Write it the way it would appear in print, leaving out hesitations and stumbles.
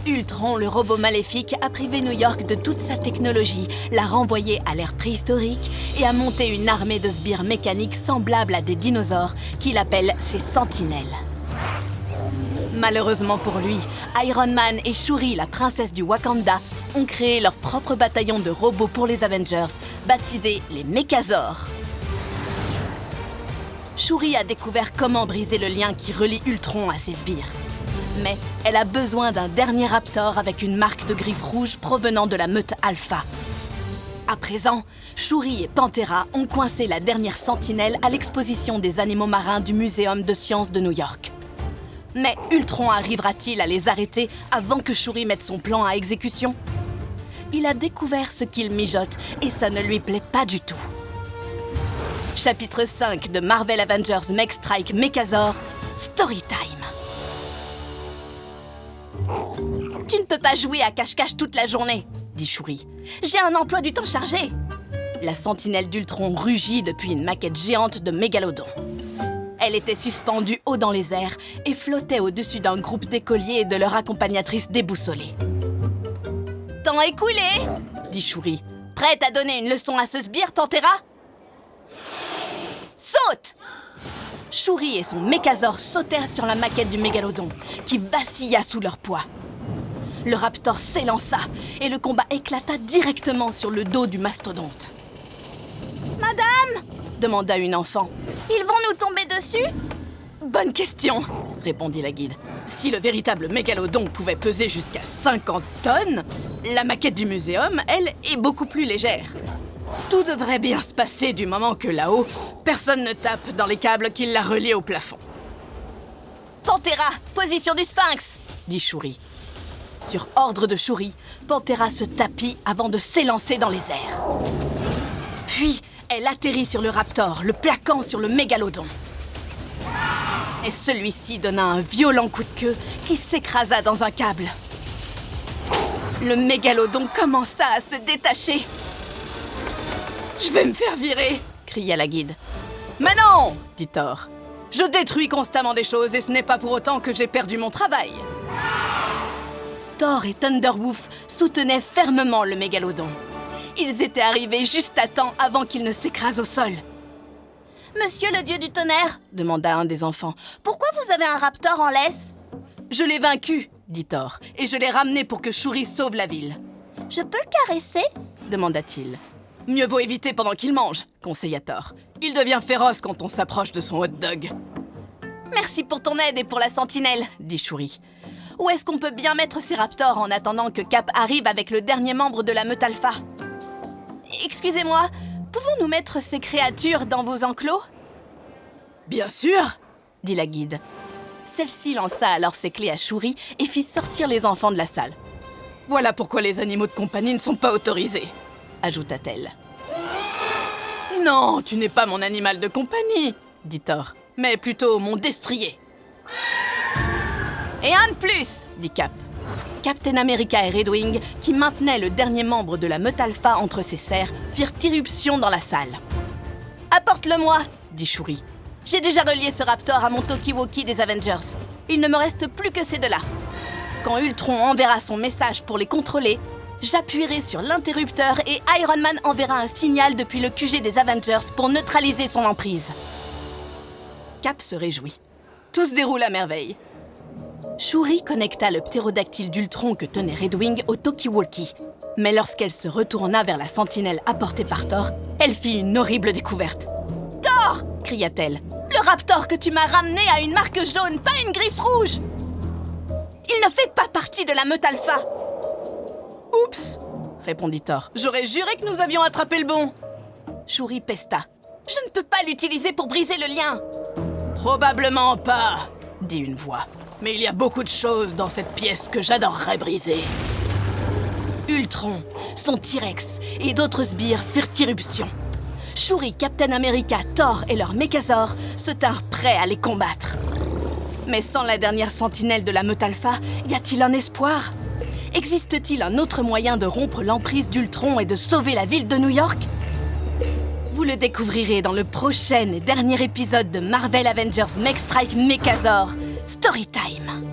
Ultron, le robot maléfique, a privé New York de toute sa technologie, l'a renvoyé à l'ère préhistorique et a monté une armée de sbires mécaniques semblables à des dinosaures qu'il appelle ses sentinelles. Malheureusement pour lui, Iron Man et Shuri, la princesse du Wakanda, ont créé leur propre bataillon de robots pour les Avengers, baptisés les Mechazors. Shuri a découvert comment briser le lien qui relie Ultron à ses sbires. Mais elle a besoin d'un dernier raptor avec une marque de griffes rouges provenant de la meute Alpha. À présent, Shuri et Pantera ont coincé la dernière sentinelle à l'exposition des animaux marins du Muséum de sciences de New York. Mais Ultron arrivera-t-il à les arrêter avant que Shuri mette son plan à exécution? Il a découvert ce qu'il mijote et ça ne lui plaît pas du tout. Chapitre 5 de Marvel Avengers Mech Strike Mechazor, Storytime. « Tu ne peux pas jouer à cache-cache toute la journée, » dit Shuri. « J'ai un emploi du temps chargé !» La sentinelle d'Ultron rugit depuis une maquette géante de Mégalodon. Elle était suspendue haut dans les airs et flottait au-dessus d'un groupe d'écoliers et de leur accompagnatrice déboussolée. « Temps écoulé !» dit Shuri. « Prête à donner une leçon à ce sbire, Pantera ?» « Saute !» Shuri et son Mechazor sautèrent sur la maquette du Mégalodon, qui vacilla sous leur poids. Le raptor s'élança et le combat éclata directement sur le dos du mastodonte. « Madame !» demanda une enfant. « Ils vont nous tomber dessus ?» « Bonne question !» répondit la guide. « Si le véritable mégalodon pouvait peser jusqu'à 50 tonnes, la maquette du muséum, elle, est beaucoup plus légère. Tout devrait bien se passer du moment que là-haut, personne ne tape dans les câbles qui la relient au plafond. »« Pantera, position du sphinx !» dit Shuri. Sur ordre de Shuri, Pantera se tapit avant de s'élancer dans les airs. Puis, elle atterrit sur le raptor, le plaquant sur le mégalodon. Et celui-ci donna un violent coup de queue qui s'écrasa dans un câble. Le mégalodon commença à se détacher. « Je vais me faire virer !» cria la guide. « Mais non !» dit Thor. « Je détruis constamment des choses et ce n'est pas pour autant que j'ai perdu mon travail. » Thor et Thunderwolf soutenaient fermement le mégalodon. Ils étaient arrivés juste à temps avant qu'il ne s'écrase au sol. « Monsieur le dieu du tonnerre !» demanda un des enfants. « Pourquoi vous avez un raptor en laisse ?»« Je l'ai vaincu !» dit Thor. « Et je l'ai ramené pour que Shuri sauve la ville. »« Je peux le caresser ?» demanda-t-il. « Mieux vaut éviter pendant qu'il mange !» conseilla Thor. « Il devient féroce quand on s'approche de son hot dog. »« Merci pour ton aide et pour la sentinelle !» dit Shuri. « Où est-ce qu'on peut bien mettre ces raptors en attendant que Cap arrive avec le dernier membre de la meute Alpha ? Excusez-moi, pouvons-nous mettre ces créatures dans vos enclos ? » « Bien sûr !» dit la guide. Celle-ci lança alors ses clés à Shuri et fit sortir les enfants de la salle. « Voilà pourquoi les animaux de compagnie ne sont pas autorisés !» ajouta-t-elle. « Non, tu n'es pas mon animal de compagnie !» dit Thor, « mais plutôt mon destrier. »« Et un de plus !» dit Cap. Captain America et Red Wing, qui maintenaient le dernier membre de la meute Alpha entre ses serres, firent irruption dans la salle. « Apporte-le-moi !» dit Shuri. « J'ai déjà relié ce raptor à mon talkie-walkie des Avengers. Il ne me reste plus que ces deux-là. Quand Ultron enverra son message pour les contrôler, j'appuierai sur l'interrupteur et Iron Man enverra un signal depuis le QG des Avengers pour neutraliser son emprise. » Cap se réjouit. Tout se déroule à merveille. Shuri connecta le ptérodactyle d'Ultron que tenait Red Wing au talkie-walkie. Mais lorsqu'elle se retourna vers la sentinelle apportée par Thor, elle fit une horrible découverte. « Thor !» cria-t-elle. « Le raptor que tu m'as ramené a une marque jaune, pas une griffe rouge !»« Il ne fait pas partie de la meute Alpha !»« Oups !» répondit Thor. « J'aurais juré que nous avions attrapé le bon !» Shuri pesta. « Je ne peux pas l'utiliser pour briser le lien !»« Probablement pas !» dit une voix. « Mais il y a beaucoup de choses dans cette pièce que j'adorerais briser. » Ultron, son T-Rex et d'autres sbires firent irruption. Shuri, Captain America, Thor et leurs Mechazors se tinrent prêts à les combattre. Mais sans la dernière sentinelle de la meute Alpha, y a-t-il un espoir ? Existe-t-il un autre moyen de rompre l'emprise d'Ultron et de sauver la ville de New York ? Vous le découvrirez dans le prochain et dernier épisode de Marvel Avengers Mech Strike Mechazor, Storytime.